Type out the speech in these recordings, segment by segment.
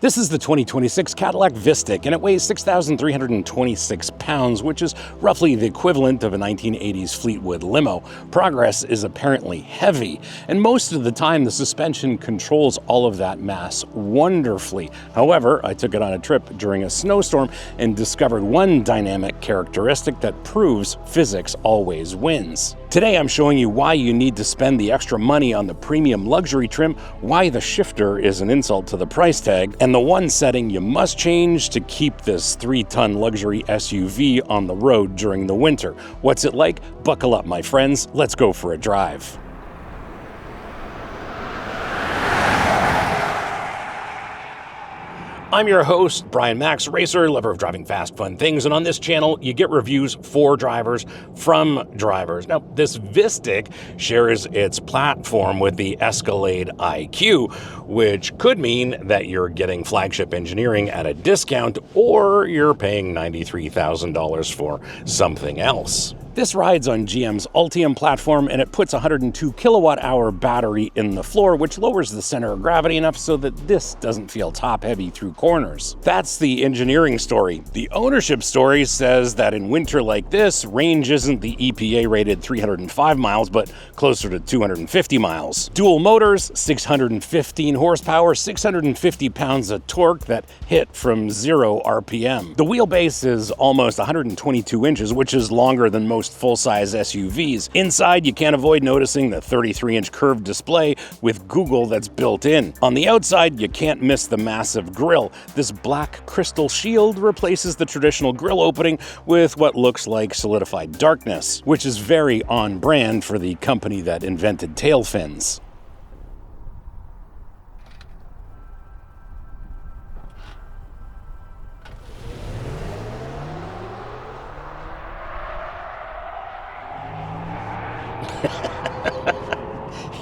This is the 2026 Cadillac Vistiq, and it weighs 6,326 pounds, which is roughly the equivalent of a 1980s Fleetwood limo. Progress is apparently heavy, and most of the time the suspension controls all of that mass wonderfully. However, I took it on a trip during a snowstorm and discovered one dynamic characteristic that proves physics always wins. Today I'm showing you why you need to spend the extra money on the premium luxury trim, why the shifter is an insult to the price tag, and the one setting you must change to keep this 3-ton luxury SUV on the road during the winter. What's it like? Buckle up, my friends. Let's go for a drive. I'm your host, Brian Makse, racer, lover of driving fast, fun things, and on this channel, you get reviews for drivers from drivers. Now, this Vistiq shares its platform with the Escalade IQ, which could mean that you're getting flagship engineering at a discount, or you're paying $93,000 for something else. This rides on GM's Ultium platform, and it puts a 102 kilowatt-hour battery in the floor, which lowers the center of gravity enough so that this doesn't feel top-heavy through corners. That's the engineering story. The ownership story says that in winter like this, range isn't the EPA-rated 305 miles, but closer to 250 miles. Dual motors, 615 horsepower, 650 pounds of torque that hit from 0 RPM. The wheelbase is almost 122 inches, which is longer than most full-size SUVs. Inside, you can't avoid noticing the 33-inch curved display with Google that's built in. On the outside, you can't miss the massive grille. This black crystal shield replaces the traditional grille opening with what looks like solidified darkness, which is very on-brand for the company that invented tail fins.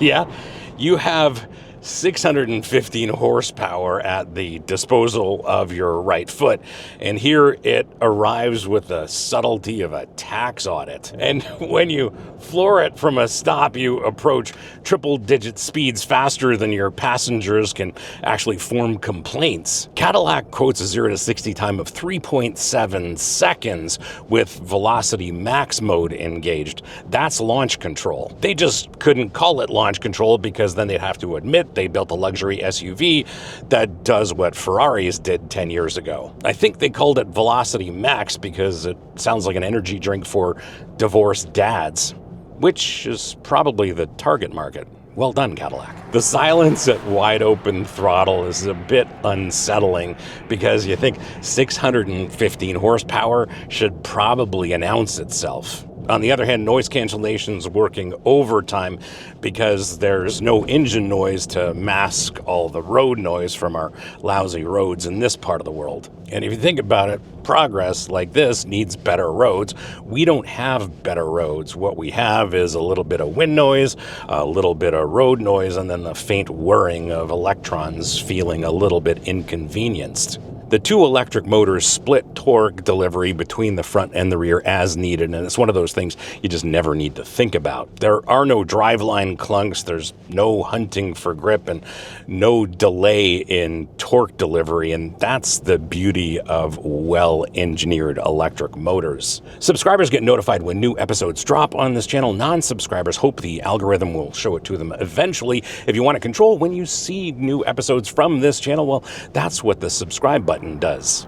Yeah, you have 615 horsepower at the disposal of your right foot, and here it arrives with the subtlety of a tax audit. And when you floor it from a stop, you approach triple-digit speeds faster than your passengers can actually form complaints. Cadillac quotes a 0 to 60 time of 3.7 seconds with velocity max mode engaged. That's launch control. They just couldn't call it launch control because then they'd have to admit they built a luxury SUV that does what Ferraris did 10 years ago. I think they called it Velocity Max because it sounds like an energy drink for divorced dads, which is probably the target market. Well done, Cadillac. The silence at wide open throttle is a bit unsettling because you think 615 horsepower should probably announce itself. On the other hand, noise cancellation's working overtime because there's no engine noise to mask all the road noise from our lousy roads in this part of the world. And if you think about it, progress like this needs better roads. We don't have better roads. What we have is a little bit of wind noise, a little bit of road noise, and then the faint whirring of electrons feeling a little bit inconvenienced. The two electric motors split torque delivery between the front and the rear as needed, and it's one of those things you just never need to think about. There are no driveline clunks, there's no hunting for grip, and no delay in torque delivery, and that's the beauty of well-engineered electric motors. Subscribers get notified when new episodes drop on this channel. Non-subscribers hope the algorithm will show it to them eventually. If you want to control when you see new episodes from this channel, well, that's what the subscribe button does.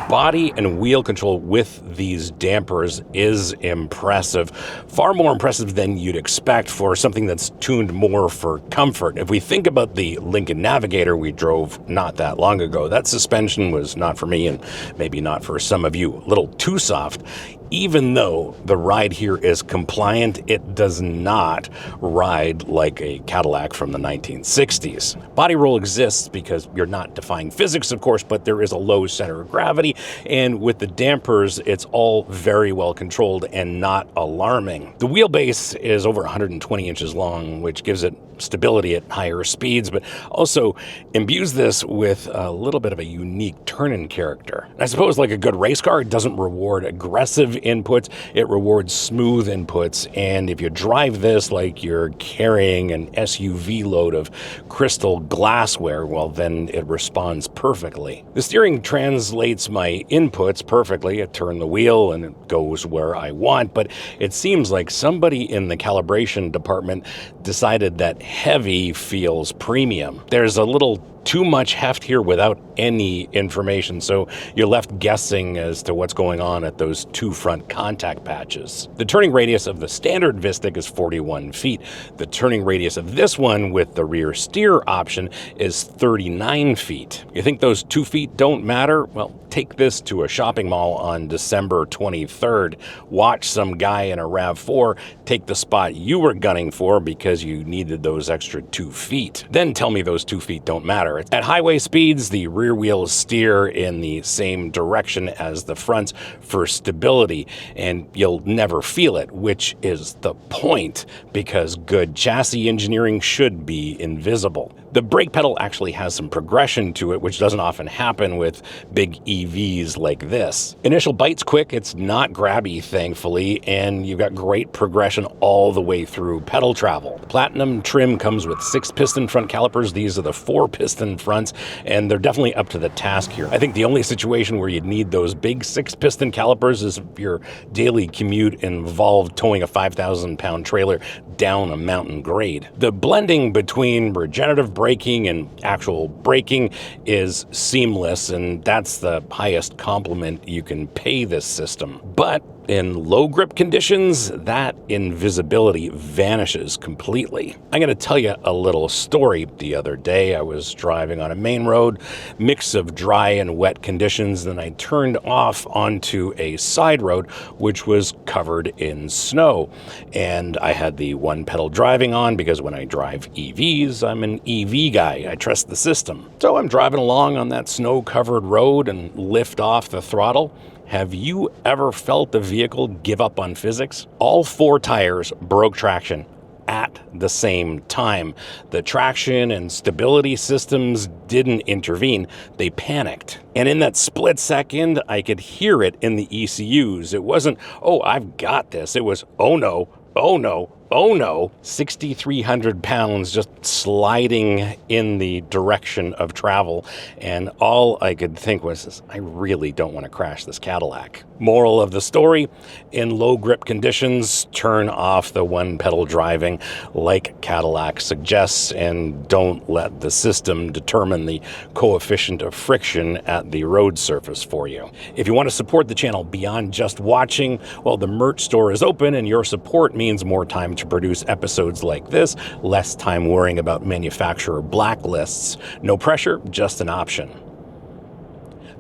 Body and wheel control with these dampers is impressive. Far more impressive than you'd expect for something that's tuned more for comfort. If we think about the Lincoln Navigator we drove not that long ago, that suspension was not for me and maybe not for some of you. A little too soft. Even though the ride here is compliant, it does not ride like a Cadillac from the 1960s. Body roll exists because you're not defying physics, of course, but there is a low center of gravity, and with the dampers, it's all very well controlled and not alarming. The wheelbase is over 120 inches long, which gives it stability at higher speeds, but also imbues this with a little bit of a unique turn-in character. I suppose like a good race car, it doesn't reward aggressive inputs, it rewards smooth inputs. And if you drive this like you're carrying an SUV load of crystal glassware, well, then it responds perfectly. The steering translates my inputs perfectly. I turn the wheel and it goes where I want, but it seems like somebody in the calibration department decided that heavy feels premium. There's a little too much heft here without any information, so you're left guessing as to what's going on at those two front contact patches. The turning radius of the standard Vistiq is 41 feet. The turning radius of this one with the rear steer option is 39 feet. You think those 2 feet don't matter? Well, take this to a shopping mall on December 23rd. Watch some guy in a RAV4 take the spot you were gunning for because you needed those extra 2 feet. Then tell me those 2 feet don't matter. At highway speeds, the rear wheels steer in the same direction as the fronts for stability, and you'll never feel it, which is the point, because good chassis engineering should be invisible. The brake pedal actually has some progression to it, which doesn't often happen with big EVs like this. Initial bite's quick, it's not grabby, thankfully, and you've got great progression all the way through pedal travel. The Platinum trim comes with 6-piston front calipers. These are the 4-piston fronts, and they're definitely up to the task here. I think the only situation where you'd need those big 6-piston calipers is if your daily commute involved towing a 5,000-pound trailer down a mountain grade. The blending between regenerative braking and actual braking is seamless, and that's the highest compliment you can pay this system. But in low grip conditions, that invisibility vanishes completely. I'm going to tell you a little story. The other day, I was driving on a main road, mix of dry and wet conditions, then I turned off onto a side road, which was covered in snow. And I had the one pedal driving on because when I drive EVs, I'm an EV guy. I trust the system. So I'm driving along on that snow-covered road and lift off the throttle. Have you ever felt the vehicle give up on physics? All 4 tires broke traction at the same time. The traction and stability systems didn't intervene. They panicked. And in that split second, I could hear it in the ECUs. It wasn't, oh, I've got this. It was, oh no, oh no, oh no, 6,300 pounds just sliding in the direction of travel. And all I could think was, I really don't want to crash this Cadillac. Moral of the story, in low grip conditions, turn off the one pedal driving like Cadillac suggests, and don't let the system determine the coefficient of friction at the road surface for you. If you want to support the channel beyond just watching, well, the merch store is open, and your support means more time to produce episodes like this, less time worrying about manufacturer blacklists. No pressure, just an option.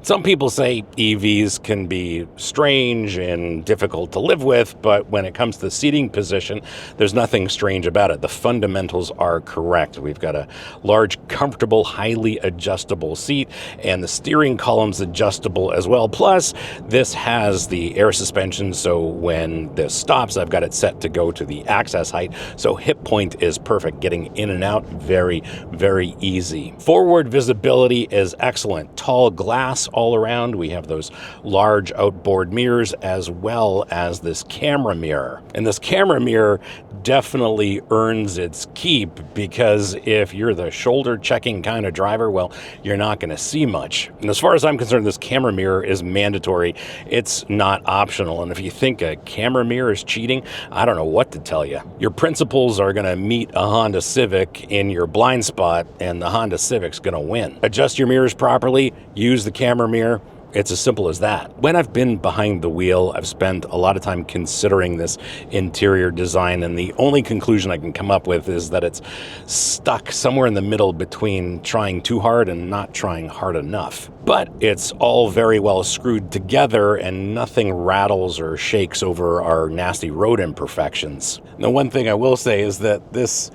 Some people say EVs can be strange and difficult to live with, but when it comes to the seating position, there's nothing strange about it. The fundamentals are correct. We've got a large, comfortable, highly adjustable seat, and the steering column's adjustable as well. Plus, this has the air suspension, so when this stops, I've got it set to go to the access height, so hip point is perfect. Getting in and out, very, very easy. Forward visibility is excellent. Tall glass all around. We have those large outboard mirrors as well as this camera mirror. And this camera mirror definitely earns its keep, because if you're the shoulder checking kind of driver, well, you're not going to see much. And as far as I'm concerned, this camera mirror is mandatory. It's not optional. And if you think a camera mirror is cheating, I don't know what to tell you. Your principles are going to meet a Honda Civic in your blind spot, and the Honda Civic's going to win. Adjust your mirrors properly, use the camera mirror. It's as simple as that. When I've been behind the wheel, I've spent a lot of time considering this interior design, and the only conclusion I can come up with is that it's stuck somewhere in the middle between trying too hard and not trying hard enough. But it's all very well screwed together, and nothing rattles or shakes over our nasty road imperfections. The one thing I will say is that this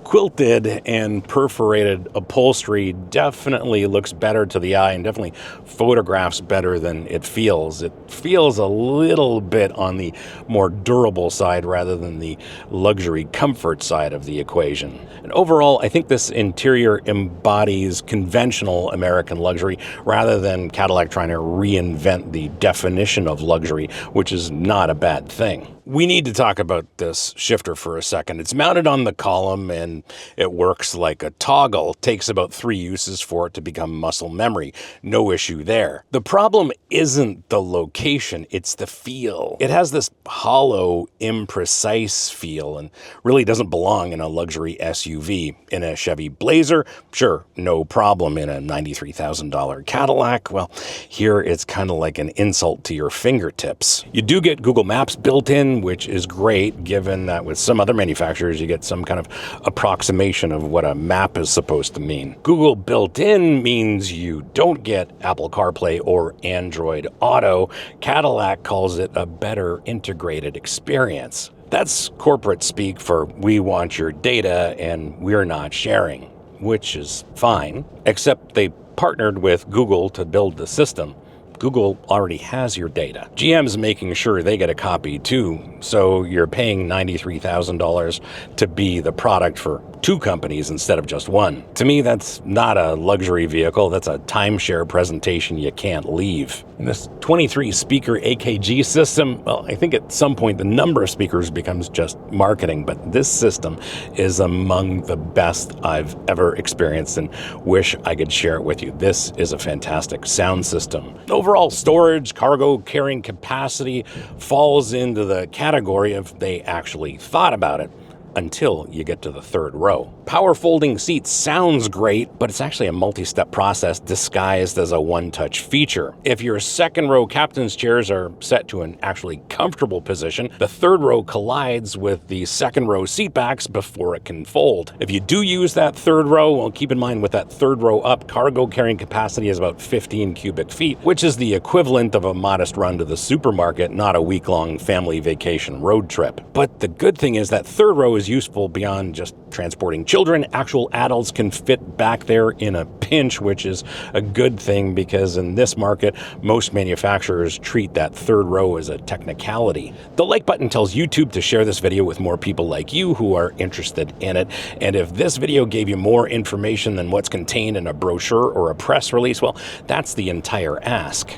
quilted and perforated upholstery definitely looks better to the eye and definitely photographs better than it feels. It feels a little bit on the more durable side rather than the luxury comfort side of the equation. And overall, I think this interior embodies conventional American luxury rather than Cadillac trying to reinvent the definition of luxury, which is not a bad thing. We need to talk about this shifter for a second. It's mounted on the column and it works like a toggle. It takes about 3 uses for it to become muscle memory. No issue there. The problem isn't the location, it's the feel. It has this hollow, imprecise feel and really doesn't belong in a luxury SUV. In a Chevy Blazer, sure, no problem. In a $93,000 Cadillac, well, here it's kind of like an insult to your fingertips. You do get Google Maps built in, which is great, given that with some other manufacturers, you get some kind of approximation of what a map is supposed to mean. Google built-in means you don't get Apple CarPlay or Android Auto. Cadillac calls it a better integrated experience. That's corporate speak for we want your data and we're not sharing, which is fine, except they partnered with Google to build the system. Google already has your data. GM's making sure they get a copy too, so you're paying $93,000 to be the product for 2 companies instead of just one. To me, that's not a luxury vehicle, that's a timeshare presentation you can't leave. And this 23 speaker AKG system, well, I think at some point the number of speakers becomes just marketing, but this system is among the best I've ever experienced and wish I could share it with you. This is a fantastic sound system. Overall storage, cargo carrying capacity falls into the category of they actually thought about it. Until you get to the 3rd row. Power folding seats sounds great, but it's actually a multi-step process disguised as a one-touch feature. If your 2nd row captain's chairs are set to an actually comfortable position, the 3rd row collides with the 2nd row seat backs before it can fold. If you do use that 3rd row, well, keep in mind with that 3rd row up, cargo carrying capacity is about 15 cubic feet, which is the equivalent of a modest run to the supermarket, not a week-long family vacation road trip. But the good thing is that 3rd row is useful beyond just transporting children. Actual adults can fit back there in a pinch, which is a good thing because in this market, most manufacturers treat that 3rd row as a technicality. The like button tells YouTube to share this video with more people like you who are interested in it. And if this video gave you more information than what's contained in a brochure or a press release, well, that's the entire ask.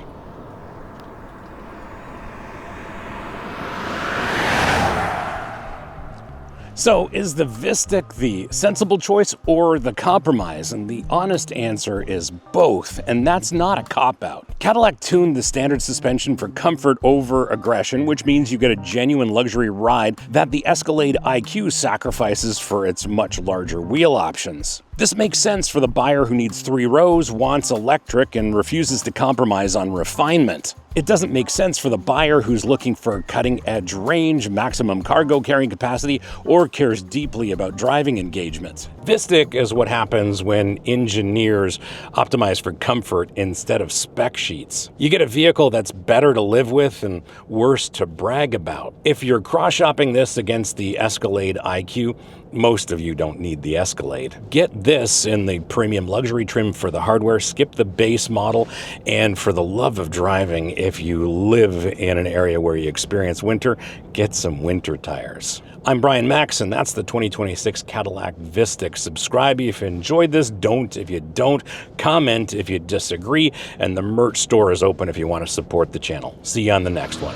So is the Vistiq the sensible choice or the compromise? And the honest answer is both, and that's not a cop-out. Cadillac tuned the standard suspension for comfort over aggression, which means you get a genuine luxury ride that the Escalade IQ sacrifices for its much larger wheel options. This makes sense for the buyer who needs 3 rows, wants electric, and refuses to compromise on refinement. It doesn't make sense for the buyer who's looking for cutting-edge range, maximum cargo carrying capacity, or cares deeply about driving engagement. Vistiq is what happens when engineers optimize for comfort instead of spec sheets. You get a vehicle that's better to live with and worse to brag about. If you're cross-shopping this against the Escalade IQ, most of you don't need the Escalade. Get this in the premium luxury trim for the hardware, skip the base model, and for the love of driving, if you live in an area where you experience winter, get some winter tires. I'm Brian Makse, and that's the 2026 Cadillac Vistiq. Subscribe if you enjoyed this, don't if you don't, comment if you disagree, and the merch store is open if you want to support the channel. See you on the next one.